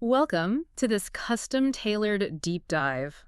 Welcome to this custom-tailored deep dive.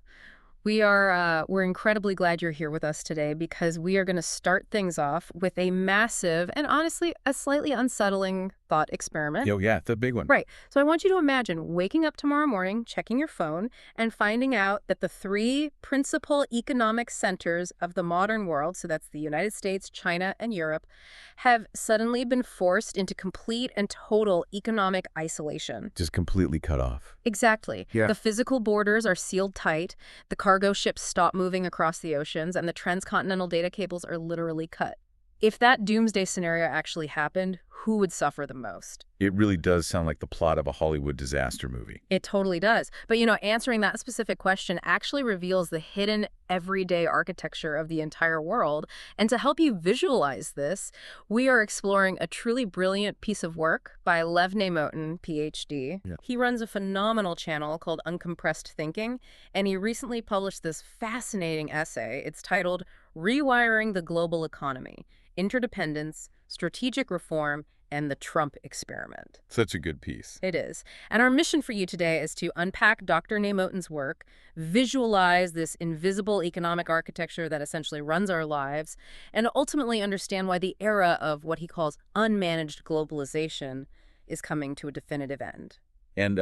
We're incredibly glad you're here with us today because we are going to start things off with a massive and honestly a slightly unsettling thought experiment. Oh, yeah, the big one. Right. So I want you to imagine waking up tomorrow morning, checking your phone, and finding out that the three principal economic centers of the modern world, so that's the United States, China, and Europe, have suddenly been forced into complete and total economic isolation. Just completely cut off. Exactly. Yeah. The physical borders are sealed tight, the cargo ships stop moving across the oceans, and the transcontinental data cables are literally cut. If that doomsday scenario actually happened, who would suffer the most? It really does sound like the plot of a Hollywood disaster movie. It totally does. But, answering that specific question actually reveals the hidden everyday architecture of the entire world. And to help you visualize this, we are exploring a truly brilliant piece of work by Lev Nemotin, PhD. Yeah. He runs a phenomenal channel called Uncompressed Thinking, and he recently published this fascinating essay. It's titled Rewiring the Global Economy: Interdependence, Strategic Reform, and the Trump Experiment. Such a good piece. It is. And our mission for you today is to unpack Dr. Nemotin's work, visualize this invisible economic architecture that essentially runs our lives, and ultimately understand why the era of what he calls unmanaged globalization is coming to a definitive end. And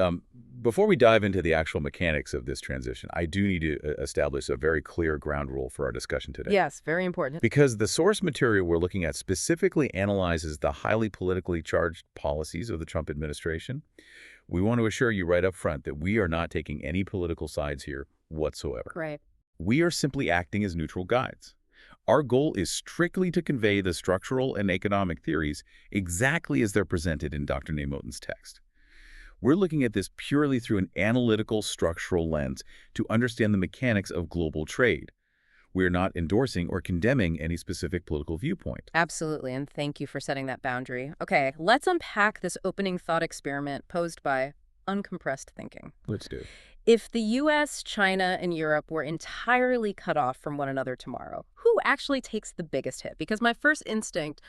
before we dive into the actual mechanics of this transition, I do need to establish a very clear ground rule for our discussion today. Yes, very important. Because the source material we're looking at specifically analyzes the highly politically charged policies of the Trump administration. We want to assure you right up front that we are not taking any political sides here whatsoever. Right. We are simply acting as neutral guides. Our goal is strictly to convey the structural and economic theories exactly as they're presented in Dr. Nemotin's text. We're looking at this purely through an analytical, structural lens to understand the mechanics of global trade. We're not endorsing or condemning any specific political viewpoint. Absolutely, and thank you for setting that boundary. Okay, let's unpack this opening thought experiment posed by uncompressed thinking. Let's do it. If the US, China, and Europe were entirely cut off from one another tomorrow, who actually takes the biggest hit? Because my first instinct,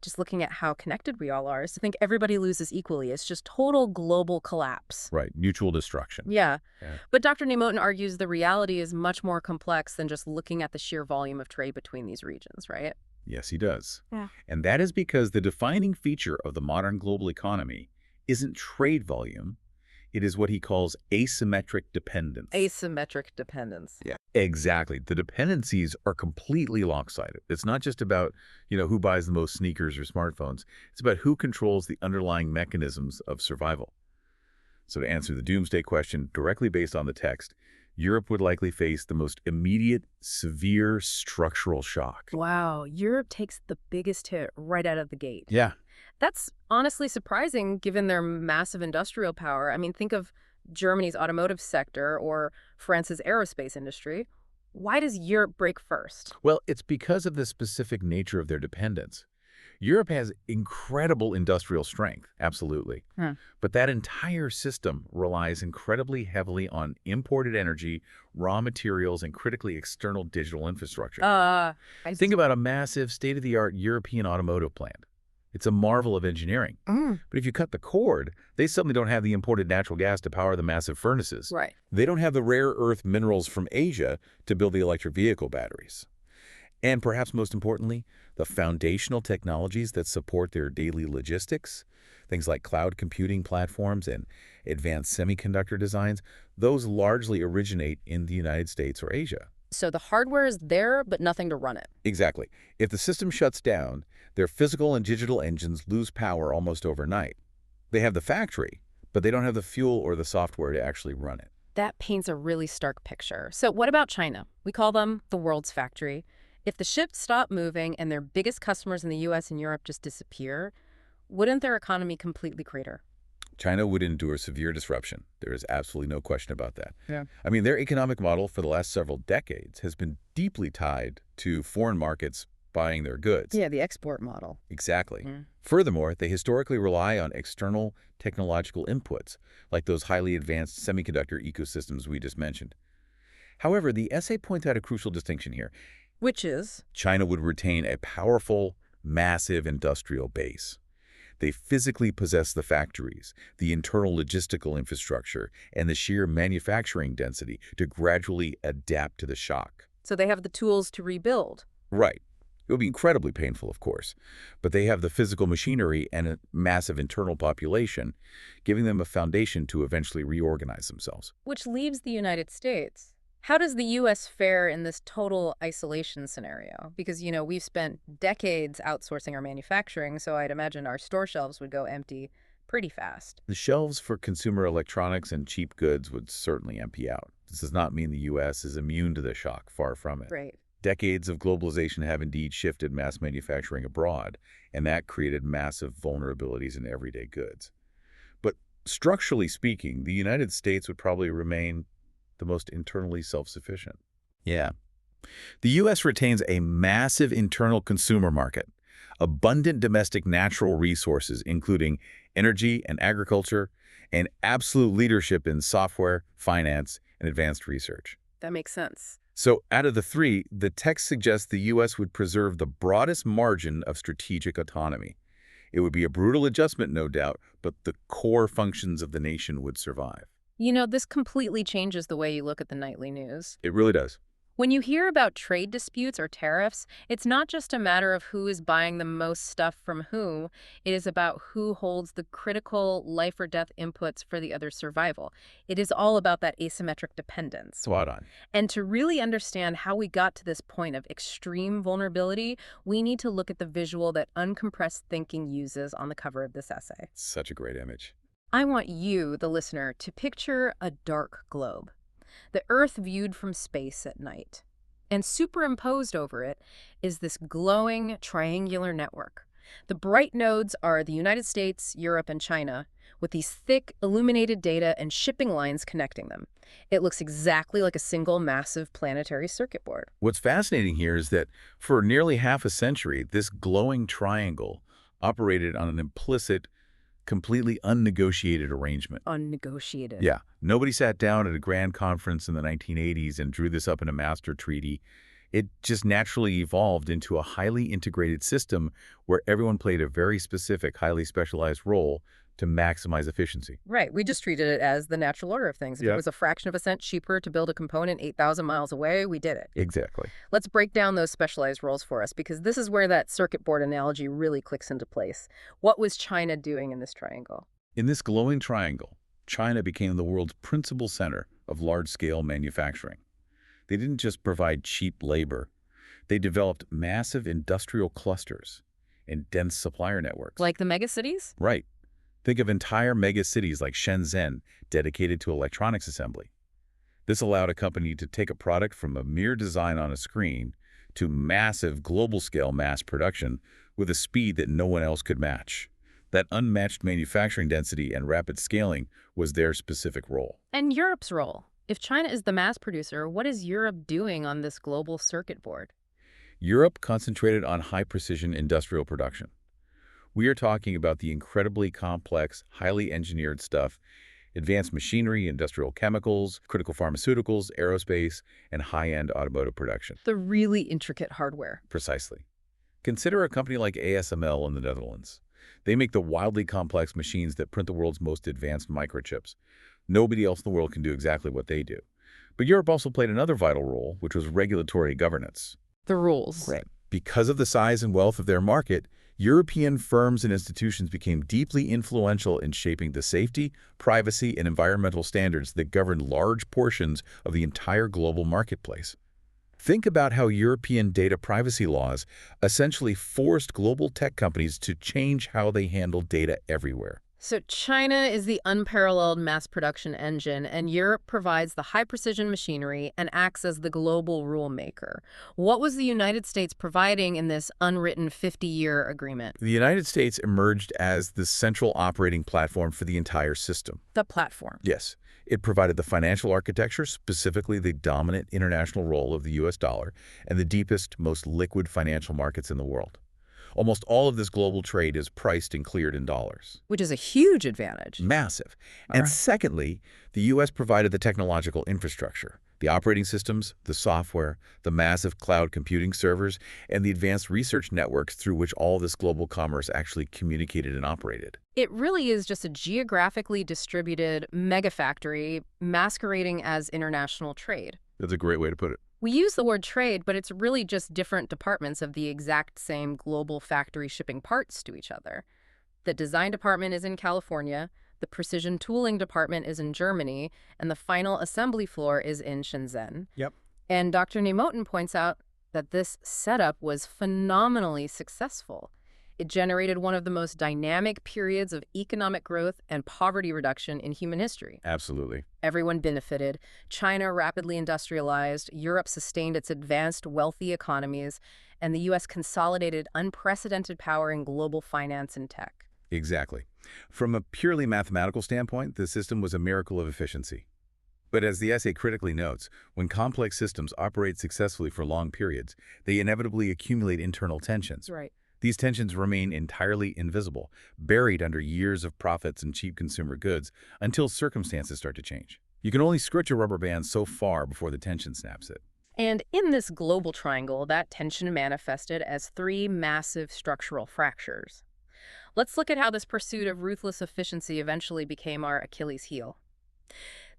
just looking at how connected we all are, is to think everybody loses equally. It's just total global collapse. Right, mutual destruction. Yeah. Yeah. But Dr. Nemotin argues the reality is much more complex than just looking at the sheer volume of trade between these regions, right? Yes, he does. Yeah. And that is because the defining feature of the modern global economy isn't trade volume. It is what he calls asymmetric dependence. Asymmetric dependence. Yeah, exactly. The dependencies are completely lopsided. It's not just about, who buys the most sneakers or smartphones. It's about who controls the underlying mechanisms of survival. So to answer the doomsday question directly based on the text, Europe would likely face the most immediate, severe structural shock. Wow, Europe takes the biggest hit right out of the gate. Yeah. That's honestly surprising given their massive industrial power. I mean, think of Germany's automotive sector or France's aerospace industry. Why does Europe break first? Well, it's because of the specific nature of their dependence. Europe has incredible industrial strength, absolutely. But that entire system relies incredibly heavily on imported energy, raw materials, and critically external digital infrastructure. Think about a massive, state-of-the-art European automotive plant. It's a marvel of engineering. But if you cut the cord, they suddenly don't have the imported natural gas to power the massive furnaces. Right. They don't have the rare earth minerals from Asia to build the electric vehicle batteries. And perhaps most importantly, the foundational technologies that support their daily logistics, things like cloud computing platforms and advanced semiconductor designs, those largely originate in the United States or Asia. So the hardware is there, but nothing to run it. Exactly. If the system shuts down, their physical and digital engines lose power almost overnight. They have the factory, but they don't have the fuel or the software to actually run it. That paints a really stark picture. So what about China? We call them the world's factory. If the ships stop moving and their biggest customers in the US and Europe just disappear, wouldn't their economy completely crater? China would endure severe disruption. There is absolutely no question about that. Yeah. I mean, their economic model for the last several decades has been deeply tied to foreign markets buying their goods. Yeah, the export model. Exactly. Furthermore, they historically rely on external technological inputs, like those highly advanced semiconductor ecosystems we just mentioned. However, the essay points out a crucial distinction here. Which is? China would retain a powerful, massive industrial base. They physically possess the factories, the internal logistical infrastructure, and the sheer manufacturing density to gradually adapt to the shock. So they have the tools to rebuild. Right. It would be incredibly painful, of course, but they have the physical machinery and a massive internal population, giving them a foundation to eventually reorganize themselves. Which leaves the United States. How does the U.S. fare in this total isolation scenario? Because, we've spent decades outsourcing our manufacturing, so I'd imagine our store shelves would go empty pretty fast. The shelves for consumer electronics and cheap goods would certainly empty out. This does not mean the U.S. is immune to the shock, far from it. Right. Decades of globalization have indeed shifted mass manufacturing abroad, and that created massive vulnerabilities in everyday goods. But structurally speaking, the United States would probably remain the most internally self-sufficient. Yeah. The U.S. retains a massive internal consumer market, abundant domestic natural resources, including energy and agriculture, and absolute leadership in software, finance, and advanced research. That makes sense. So out of the three, the text suggests the U.S. would preserve the broadest margin of strategic autonomy. It would be a brutal adjustment, no doubt, but the core functions of the nation would survive. This completely changes the way you look at the nightly news. It really does. When you hear about trade disputes or tariffs, it's not just a matter of who is buying the most stuff from whom. It is about who holds the critical life or death inputs for the other's survival. It is all about that asymmetric dependence. Spot on. And to really understand how we got to this point of extreme vulnerability, we need to look at the visual that uncompressed thinking uses on the cover of this essay. Such a great image. I want you, the listener, to picture a dark globe, the Earth viewed from space at night. And superimposed over it is this glowing triangular network. The bright nodes are the United States, Europe, and China, with these thick, illuminated data and shipping lines connecting them. It looks exactly like a single massive planetary circuit board. What's fascinating here is that for nearly half a century, this glowing triangle operated on an implicit, completely unnegotiated arrangement. Unnegotiated. Yeah. Nobody sat down at a grand conference in the 1980s and drew this up in a master treaty. It just naturally evolved into a highly integrated system where everyone played a very specific, highly specialized role to maximize efficiency. Right. We just treated it as the natural order of things. If it was a fraction of a cent cheaper to build a component 8,000 miles away, we did it. Exactly. Let's break down those specialized roles for us, because this is where that circuit board analogy really clicks into place. What was China doing in this triangle? In this glowing triangle, China became the world's principal center of large-scale manufacturing. They didn't just provide cheap labor. They developed massive industrial clusters and dense supplier networks. Like the megacities? Right. Think of entire megacities like Shenzhen dedicated to electronics assembly. This allowed a company to take a product from a mere design on a screen to massive global-scale mass production with a speed that no one else could match. That unmatched manufacturing density and rapid scaling was their specific role. And Europe's role. If China is the mass producer, what is Europe doing on this global circuit board? Europe concentrated on high-precision industrial production. We are talking about the incredibly complex, highly engineered stuff, advanced machinery, industrial chemicals, critical pharmaceuticals, aerospace, and high-end automotive production. The really intricate hardware. Precisely. Consider a company like ASML in the Netherlands. They make the wildly complex machines that print the world's most advanced microchips. Nobody else in the world can do exactly what they do. But Europe also played another vital role, which was regulatory governance. The rules. Right. Because of the size and wealth of their market, European firms and institutions became deeply influential in shaping the safety, privacy, and environmental standards that govern large portions of the entire global marketplace. Think about how European data privacy laws essentially forced global tech companies to change how they handle data everywhere. So China is the unparalleled mass production engine, and Europe provides the high-precision machinery and acts as the global rule maker. What was the United States providing in this unwritten 50-year agreement? The United States emerged as the central operating platform for the entire system. The platform. Yes. It provided the financial architecture, specifically the dominant international role of the U.S. dollar, and the deepest, most liquid financial markets in the world. Almost all of this global trade is priced and cleared in dollars. Which is a huge advantage. Massive. And secondly, the U.S. provided the technological infrastructure, The operating systems, the software, the massive cloud computing servers, and the advanced research networks through which all this global commerce actually communicated and operated. It really is just a geographically distributed mega factory masquerading as international trade. That's a great way to put it. We use the word trade, but it's really just different departments of the exact same global factory shipping parts to each other. The design department is in California, the precision tooling department is in Germany, and the final assembly floor is in Shenzhen. Yep. And Dr. Nemotin points out that this setup was phenomenally successful. It generated one of the most dynamic periods of economic growth and poverty reduction in human history. Absolutely. Everyone benefited. China rapidly industrialized, Europe sustained its advanced, wealthy economies, and the U.S. consolidated unprecedented power in global finance and tech. Exactly. From a purely mathematical standpoint, the system was a miracle of efficiency. But as the essay critically notes, when complex systems operate successfully for long periods, they inevitably accumulate internal tensions. Right. These tensions remain entirely invisible, buried under years of profits and cheap consumer goods until circumstances start to change. You can only stretch a rubber band so far before the tension snaps it. And in this global triangle, that tension manifested as three massive structural fractures. Let's look at how this pursuit of ruthless efficiency eventually became our Achilles heel.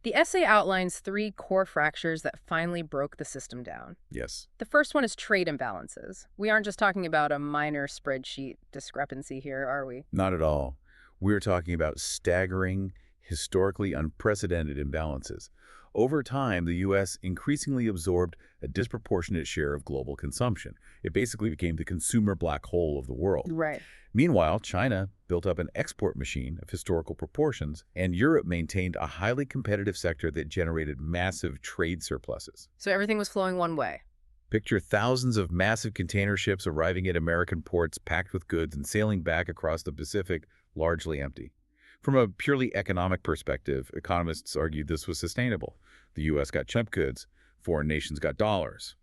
The essay outlines three core fractures that finally broke the system down. Yes. The first one is trade imbalances. We aren't just talking about a minor spreadsheet discrepancy here, are we? Not at all. We're talking about staggering, historically unprecedented imbalances. Over time, the U.S. increasingly absorbed a disproportionate share of global consumption. It basically became the consumer black hole of the world. Right. Meanwhile, China built up an export machine of historical proportions, and Europe maintained a highly competitive sector that generated massive trade surpluses. So everything was flowing one way. Picture thousands of massive container ships arriving at American ports packed with goods and sailing back across the Pacific largely empty. From a purely economic perspective, economists argued this was sustainable. The U.S. got chump goods, foreign nations got dollars.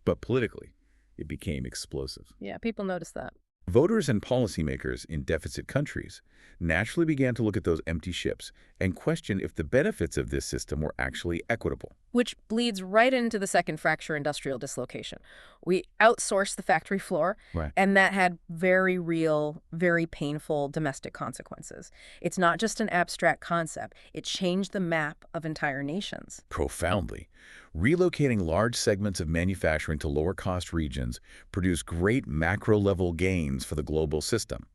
But politically, it became explosive. Yeah, people noticed that. Voters and policymakers in deficit countries naturally began to look at those empty ships and question if the benefits of this system were actually equitable. Which bleeds right into the second fracture, industrial dislocation. We outsourced the factory floor, Right. and that had very real, very painful domestic consequences. It's not just an abstract concept. It changed the map of entire nations. Profoundly. Relocating large segments of manufacturing to lower-cost regions produced great macro-level gains for the global system.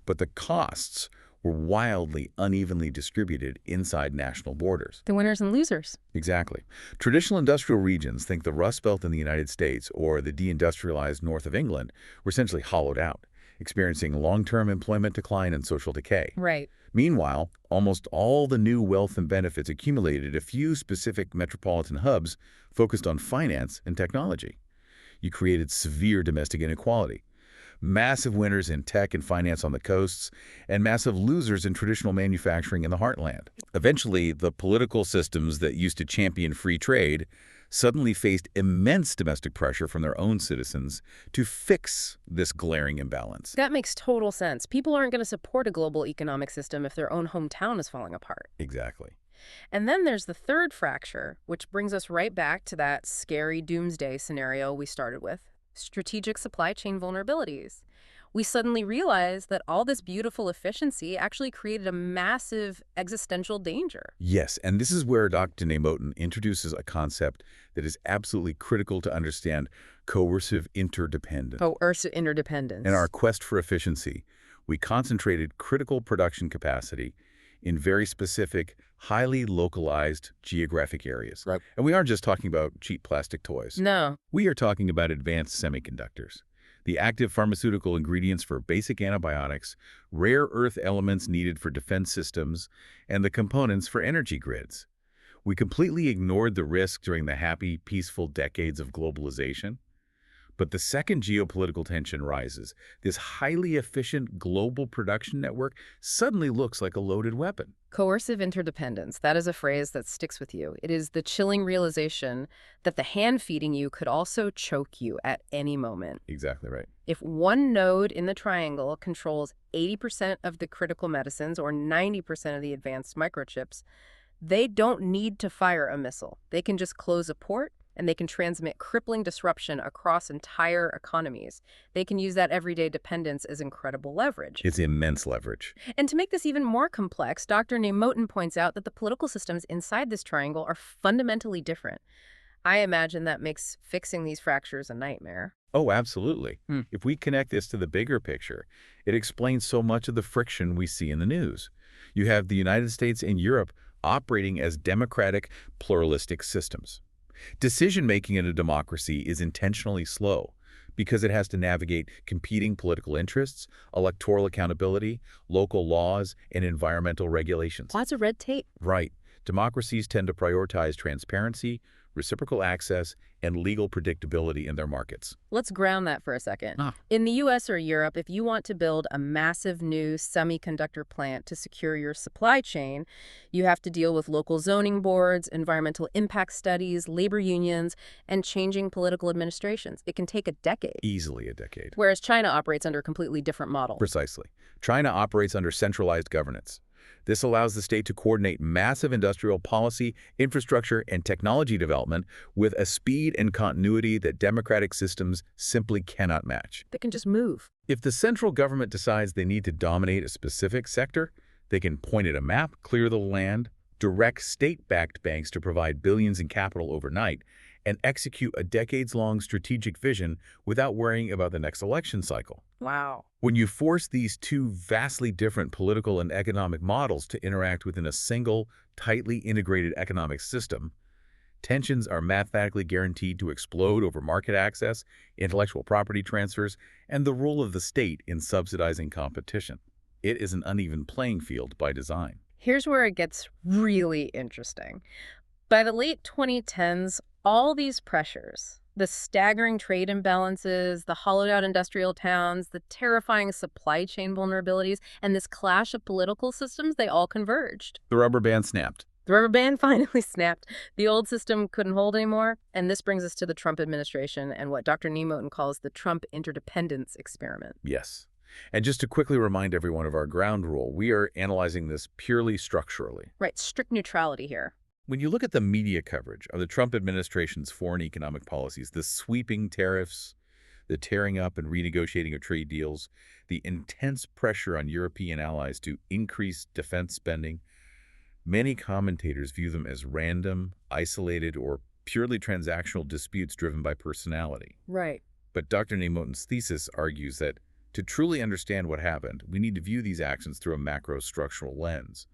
But the costs were wildly unevenly distributed inside national borders. The winners and losers. Exactly. Traditional industrial regions, think the Rust Belt in the United States or the deindustrialized north of England, were essentially hollowed out, experiencing long-term employment decline and social decay. Right. Meanwhile, almost all the new wealth and benefits accumulated at a few specific metropolitan hubs focused on finance and technology. You created severe domestic inequality. Massive winners in tech and finance on the coasts, and massive losers in traditional manufacturing in the heartland. Eventually, the political systems that used to champion free trade suddenly faced immense domestic pressure from their own citizens to fix this glaring imbalance. That makes total sense. People aren't going to support a global economic system if their own hometown is falling apart. Exactly. And then there's the third fracture, which brings us right back to that scary doomsday scenario we started with. Strategic supply chain vulnerabilities. We suddenly realized that all this beautiful efficiency actually created a massive existential danger. Yes, and this is where Dr. Nemotin introduces a concept that is absolutely critical to understand: coercive interdependence. Coercive interdependence. In our quest for efficiency, we concentrated critical production capacity in very specific, highly localized geographic areas. Right. And we aren't just talking about cheap plastic toys. No. We are talking about advanced semiconductors, the active pharmaceutical ingredients for basic antibiotics, rare earth elements needed for defense systems, and the components for energy grids. We completely ignored the risk during the happy, peaceful decades of globalization. But the second geopolitical tension rises. This highly efficient global production network suddenly looks like a loaded weapon. Coercive interdependence. That is a phrase that sticks with you. It is the chilling realization that the hand feeding you could also choke you at any moment. Exactly right. If one node in the triangle controls 80% of the critical medicines or 90% of the advanced microchips, They don't need to fire a missile. They can just close a port and they can transmit crippling disruption across entire economies. They can use that everyday dependence as incredible leverage. It's immense leverage. And to make this even more complex, Dr. Nemotin points out that the political systems inside this triangle are fundamentally different. I imagine that makes fixing these fractures a nightmare. Oh, absolutely. Hmm. If we connect this to the bigger picture, it explains so much of the friction we see in the news. You have the United States and Europe operating as democratic, pluralistic systems. Decision-making in a democracy is intentionally slow because it has to navigate competing political interests, electoral accountability, local laws, and environmental regulations. Lots of red tape. Right. Democracies tend to prioritize transparency, reciprocal access, and legal predictability in their markets. Let's ground that for a second. Ah. In the US or Europe, if you want to build a massive new semiconductor plant to secure your supply chain, you have to deal with local zoning boards, environmental impact studies, labor unions, and changing political administrations. It can take a decade. Easily a decade. Whereas China operates under a completely different model. Precisely. China operates under centralized governance. This allows the state to coordinate massive industrial policy, infrastructure, and technology development with a speed and continuity that democratic systems simply cannot match. They can just move. If the central government decides they need to dominate a specific sector, they can point at a map, clear the land, direct state-backed banks to provide billions in capital overnight, and execute a decades-long strategic vision without worrying about the next election cycle. Wow. When you force these two vastly different political and economic models to interact within a single, tightly integrated economic system, tensions are mathematically guaranteed to explode over market access, intellectual property transfers, and the role of the state in subsidizing competition. It is an uneven playing field by design. Here's where it gets really interesting. By the late 2010s, all these pressures, the staggering trade imbalances, the hollowed-out industrial towns, the terrifying supply chain vulnerabilities, and this clash of political systems, they all converged. The rubber band snapped. The rubber band finally snapped. The old system couldn't hold anymore, and this brings us to the Trump administration and what Dr. Nemotin calls the Trump interdependence experiment. Yes. And just to quickly remind everyone of our ground rule, we are analyzing this purely structurally. Right, strict neutrality here. When you look at the media coverage of the Trump administration's foreign economic policies, the sweeping tariffs, the tearing up and renegotiating of trade deals, the intense pressure on European allies to increase defense spending, many commentators view them as random, isolated, or purely transactional disputes driven by personality. Right. But Dr. Nemotin's thesis argues that to truly understand what happened, we need to view these actions through a macro-structural lens.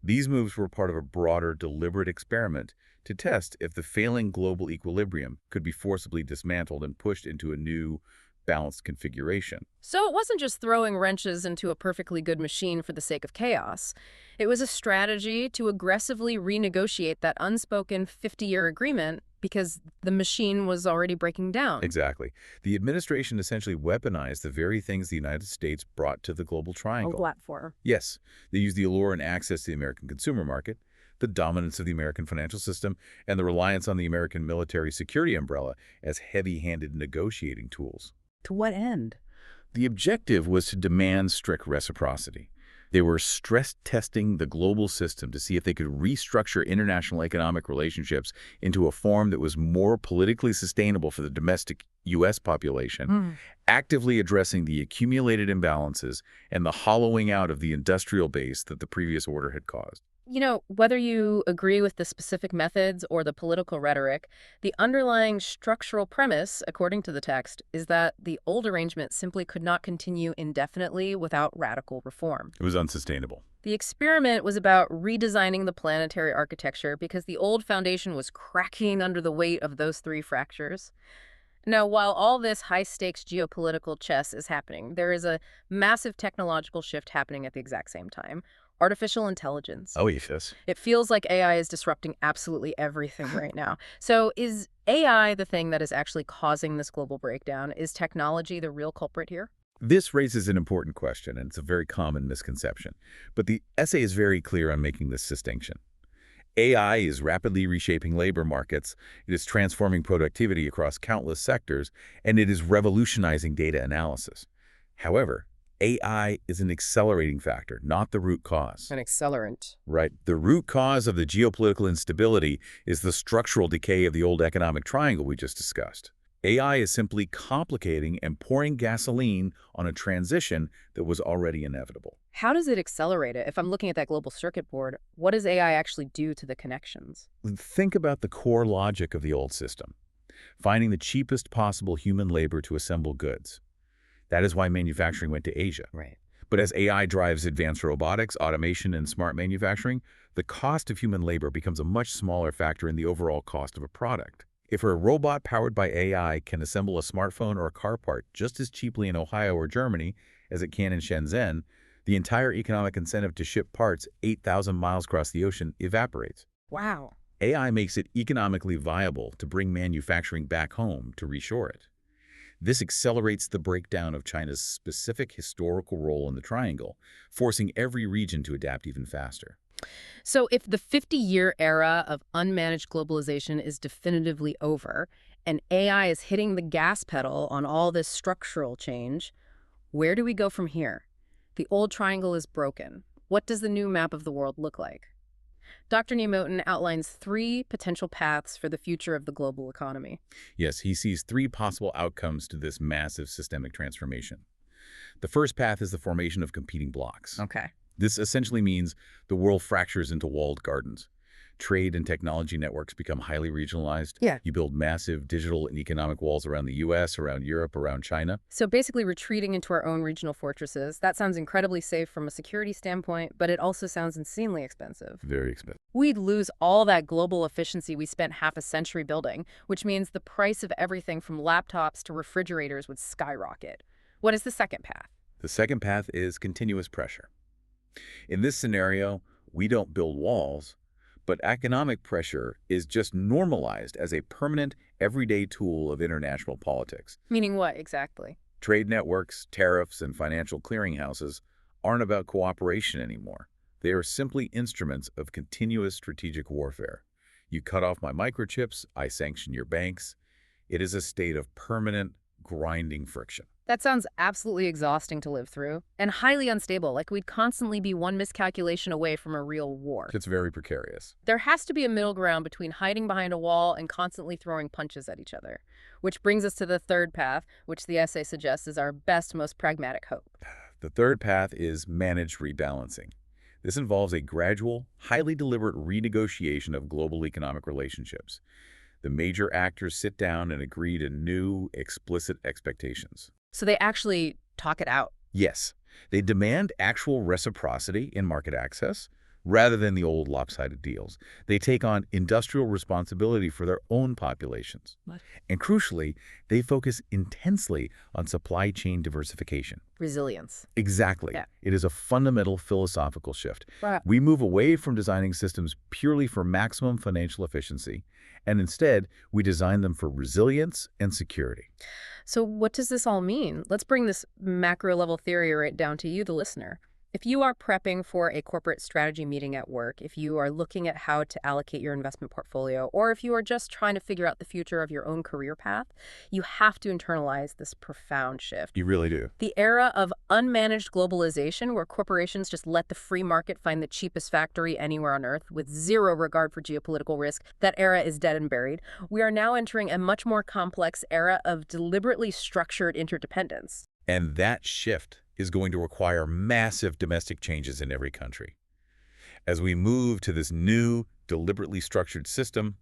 These moves were part of a broader, deliberate experiment to test if the failing global equilibrium could be forcibly dismantled and pushed into a new, balanced configuration. So it wasn't just throwing wrenches into a perfectly good machine for the sake of chaos. It was a strategy to aggressively renegotiate that unspoken 50-year agreement because the machine was already breaking down. Exactly. The administration essentially weaponized the very things the United States brought to the global triangle. Platform. Yes, they used the allure and access to the American consumer market, the dominance of the American financial system, and the reliance on the American military security umbrella as heavy-handed negotiating tools. To what end? The objective was to demand strict reciprocity. They were stress-testing the global system to see if they could restructure international economic relationships into a form that was more politically sustainable for the domestic U.S. population, actively addressing the accumulated imbalances and the hollowing out of the industrial base that the previous order had caused. You know, whether you agree with the specific methods or the political rhetoric, the underlying structural premise, according to the text, is that the old arrangement simply could not continue indefinitely without radical reform. It was unsustainable. The experiment was about redesigning the planetary architecture because the old foundation was cracking under the weight of those three fractures. Now, while all this high-stakes geopolitical chess is happening, there is a massive technological shift happening at the exact same time. Artificial intelligence. Oh, yes. It feels like AI is disrupting absolutely everything right now. So is AI the thing that is actually causing this global breakdown? Is technology the real culprit here? This raises an important question, and it's a very common misconception. But the essay is very clear on making this distinction. AI is rapidly reshaping labor markets, it is transforming productivity across countless sectors, and it is revolutionizing data analysis. However, AI is an accelerating factor, not the root cause. An accelerant. Right. The root cause of the geopolitical instability is the structural decay of the old economic triangle we just discussed. AI is simply complicating and pouring gasoline on a transition that was already inevitable. How does it accelerate it? If I'm looking at that global circuit board, what does AI actually do to the connections? Think about the core logic of the old system, finding the cheapest possible human labor to assemble goods. That is why manufacturing went to Asia. Right. But as AI drives advanced robotics, automation, and smart manufacturing, the cost of human labor becomes a much smaller factor in the overall cost of a product. If a robot powered by AI can assemble a smartphone or a car part just as cheaply in Ohio or Germany as it can in Shenzhen, the entire economic incentive to ship parts 8,000 miles across the ocean evaporates. Wow. AI makes it economically viable to bring manufacturing back home to reshore it. This accelerates the breakdown of China's specific historical role in the triangle, forcing every region to adapt even faster. So if the 50-year era of unmanaged globalization is definitively over, and AI is hitting the gas pedal on all this structural change, where do we go from here? The old triangle is broken. What does the new map of the world look like? Dr. Nemotin outlines 3 potential paths for the future of the global economy. Yes, he sees 3 possible outcomes to this massive systemic transformation. The first path is the formation of competing blocks. Okay. This essentially means the world fractures into walled gardens. Trade and technology networks become highly regionalized. Yeah. You build massive digital and economic walls around the U.S., around Europe, around China. So basically retreating into our own regional fortresses. That sounds incredibly safe from a security standpoint, but it also sounds insanely expensive. Very expensive. We'd lose all that global efficiency we spent half a century building, which means the price of everything from laptops to refrigerators would skyrocket. What is the second path? The second path is continuous pressure. In this scenario, we don't build walls, but economic pressure is just normalized as a permanent, everyday tool of international politics. Meaning what exactly? Trade networks, tariffs, and financial clearinghouses aren't about cooperation anymore. They are simply instruments of continuous strategic warfare. You cut off my microchips, I sanction your banks. It is a state of permanent, grinding friction. That sounds absolutely exhausting to live through, and highly unstable, like we'd constantly be one miscalculation away from a real war. It's very precarious. There has to be a middle ground between hiding behind a wall and constantly throwing punches at each other. Which brings us to the third path, which the essay suggests is our best, most pragmatic hope. The third path is managed rebalancing. This involves a gradual, highly deliberate renegotiation of global economic relationships. The major actors sit down and agree to new, explicit expectations. So they actually talk it out. Yes, they demand actual reciprocity in market access rather than the old lopsided deals. They take on industrial responsibility for their own populations. What? And crucially, they focus intensely on supply chain diversification. Resilience. Exactly. Yeah. It is a fundamental philosophical shift. Right. We move away from designing systems purely for maximum financial efficiency, and instead, we design them for resilience and security. So what does this all mean? Let's bring this macro level theory right down to you, the listener. If you are prepping for a corporate strategy meeting at work, if you are looking at how to allocate your investment portfolio, or if you are just trying to figure out the future of your own career path, you have to internalize this profound shift. You really do. The era of unmanaged globalization, where corporations just let the free market find the cheapest factory anywhere on Earth with zero regard for geopolitical risk, that era is dead and buried. We are now entering a much more complex era of deliberately structured interdependence. And that shift is going to require massive domestic changes in every country. As we move to this new, deliberately structured system,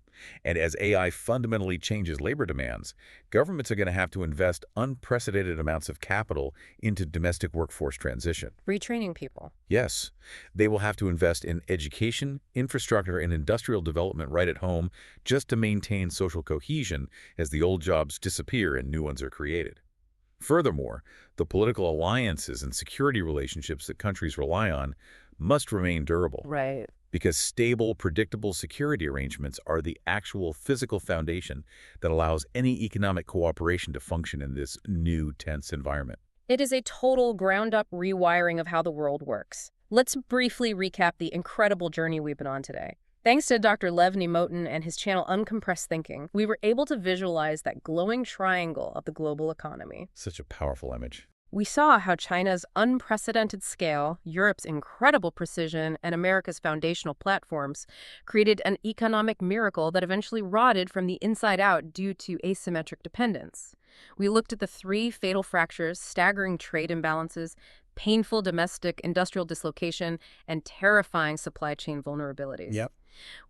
and as AI fundamentally changes labor demands, governments are going to have to invest unprecedented amounts of capital into domestic workforce transition. Retraining people. Yes, they will have to invest in education, infrastructure, and industrial development right at home just to maintain social cohesion as the old jobs disappear and new ones are created. Furthermore, the political alliances and security relationships that countries rely on must remain durable. Right. Because stable, predictable security arrangements are the actual physical foundation that allows any economic cooperation to function in this new, tense environment. It is a total ground-up rewiring of how the world works. Let's briefly recap the incredible journey we've been on today. Thanks to Dr. Lev Nemotin and his channel Uncompressed Thinking, we were able to visualize that glowing triangle of the global economy. Such a powerful image. We saw how China's unprecedented scale, Europe's incredible precision, and America's foundational platforms created an economic miracle that eventually rotted from the inside out due to asymmetric dependence. We looked at the three fatal fractures, staggering trade imbalances, painful domestic industrial dislocation, and terrifying supply chain vulnerabilities. Yep.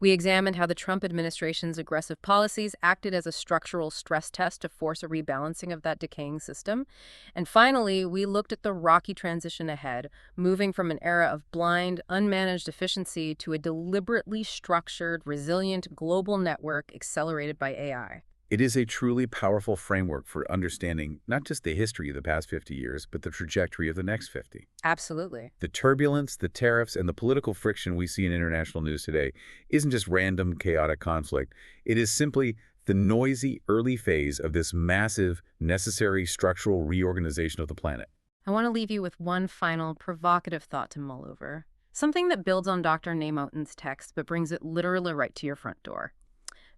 We examined how the Trump administration's aggressive policies acted as a structural stress test to force a rebalancing of that decaying system. And finally, we looked at the rocky transition ahead, moving from an era of blind, unmanaged efficiency to a deliberately structured, resilient global network accelerated by AI. It is a truly powerful framework for understanding not just the history of the past 50 years, but the trajectory of the next 50. Absolutely. The turbulence, the tariffs, and the political friction we see in international news today isn't just random, chaotic conflict. It is simply the noisy early phase of this massive, necessary structural reorganization of the planet. I want to leave you with one final provocative thought to mull over. Something that builds on Dr. Neymoten's text but brings it literally right to your front door.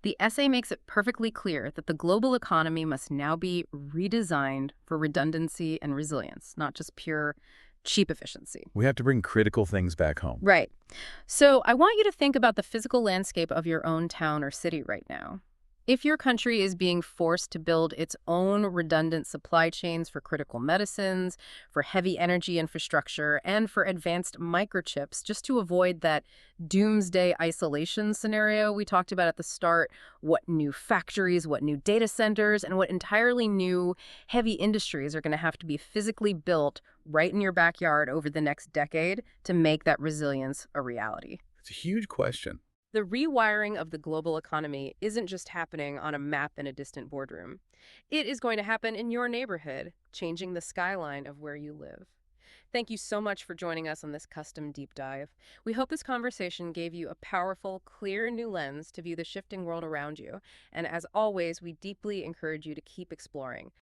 The essay makes it perfectly clear that the global economy must now be redesigned for redundancy and resilience, not just pure, cheap efficiency. We have to bring critical things back home. Right. So I want you to think about the physical landscape of your own town or city right now. If your country is being forced to build its own redundant supply chains for critical medicines, for heavy energy infrastructure, and for advanced microchips, just to avoid that doomsday isolation scenario we talked about at the start, what new factories, what new data centers, and what entirely new heavy industries are going to have to be physically built right in your backyard over the next decade to make that resilience a reality? It's a huge question. The rewiring of the global economy isn't just happening on a map in a distant boardroom. It is going to happen in your neighborhood, changing the skyline of where you live. Thank you so much for joining us on this custom deep dive. We hope this conversation gave you a powerful, clear new lens to view the shifting world around you. And as always, we deeply encourage you to keep exploring.